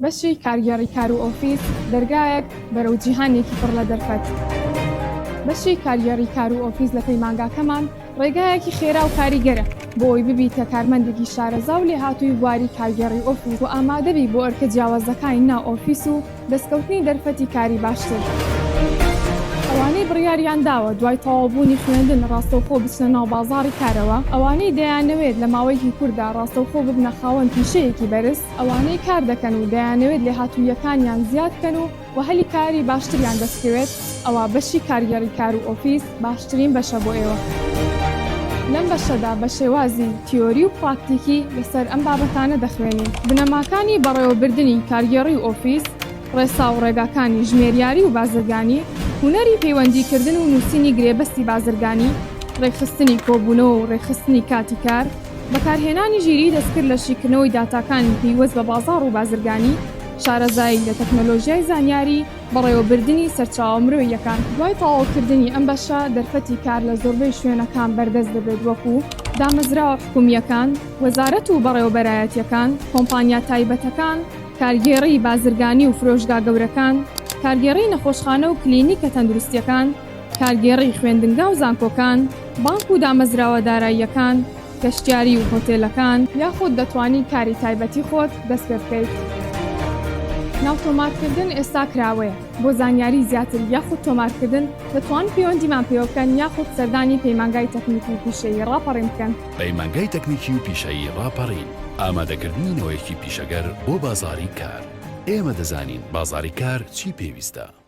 بەشی کارگێڕی کار و ئۆفیس دەرگایەک بەرەو جیهانێکی پڕ لە دەرفەت. بەشی کارگێڕی کار و ئۆفیس لە پەیمانگاکەمان ڕێگایەکی خێرا و کاریگەرە بۆ ئەوی ببیتە کارمەندێکی شارەزا و لێهاتووی بواری کارگێڕی ئۆفیس و ئامادەبی بۆ ئەرکە جیاوازەکانی ناو ئۆفیس و دەستکەوتنی دەرفەتی کاری باشتر. ئەوانەی بڕیاریان داوە دوای تەواوبوونی خوێندن ڕاستەوخۆ بچنە ناو بازاڕی کارەوە، ئەوانەی دەیانەوێت لە ماوەیەکی کووردا ڕاستەوخۆ ببنە خاوەن پیشەیەکی بەرز، ئەوانەی کار دەکەن و دەیانەوێت لێهاتوویەکانیان زیاد بکەن و وهەلی کاری باشتریان دەستکەوێت، ئەوە بەشی کارگێڕی کار و ئۆفیس باشترین بەشە بۆ ئێوە. لەم بەشەدا بە شێوازی تیۆری و پراکتیکی لەسەر ئەم بابەتانە دەخوێنین. بنەماکانی بەڕێوەبردننی کارگێڕی و ئۆفیس، ڕێسا و ڕێگاکانی ژمێریاری و بازرگانی، هونەری پەیوەندیکردن و نووسینی گرێبەستی بازرگانی، ڕێکخستنی کۆبوونەوە و ڕێکخستنی کاتی کار، بەکارهێنانی ژیری دەستکرد لە شیکردنەوەی داتاکانی پێیوەست بە بازاڕ و بازرگانی، شارەزایی لە تەکنۆلۆژیای زانیاری، بەڕێوەبردننی سەرچاوە مرۆییەکان. دوای تەواوکردنی ئەم بەشە دەرفەتی کار لە زۆربەی شوێنەکان بەردەست دەبێت وەکو دامەزراوە حکومیەکان، وەزارەت و بەڕێوەبەرایەتیەکان، کۆمپانیا تایبەتەکان، کارگێڕی بازرگانی و فرۆشگا گەورەکان، کارگێڕی نەخۆشخانە و کلینیکە تەندروستیەکان، کارگێڕی خوێندنگا و زانکۆکان، بانک و دامەزراوە داراییەکان، گەشتیاری و هۆتێلەکان، یاخود دەتوانی کاری تایبەتی خۆت دەست پێ بکەیت. ناوتۆمارکردن ئێستا کراوەیە بۆ زانیاری زیاتر یاخود تۆمارکردن دەتوان پەیوەندیمان پێ بکەن یاخود سەردانی پەیمانگای تەکنیکی و پیشەیی ڕاپەڕین بکەن. پەیمانگای تەکنیکی و پیشەیی ڕاپەڕین، ئامادەکردنەوەیەکی پیشەگەر بۆ بازاری کار. ئێمە دەزانین بازاری کار چی پێویستە.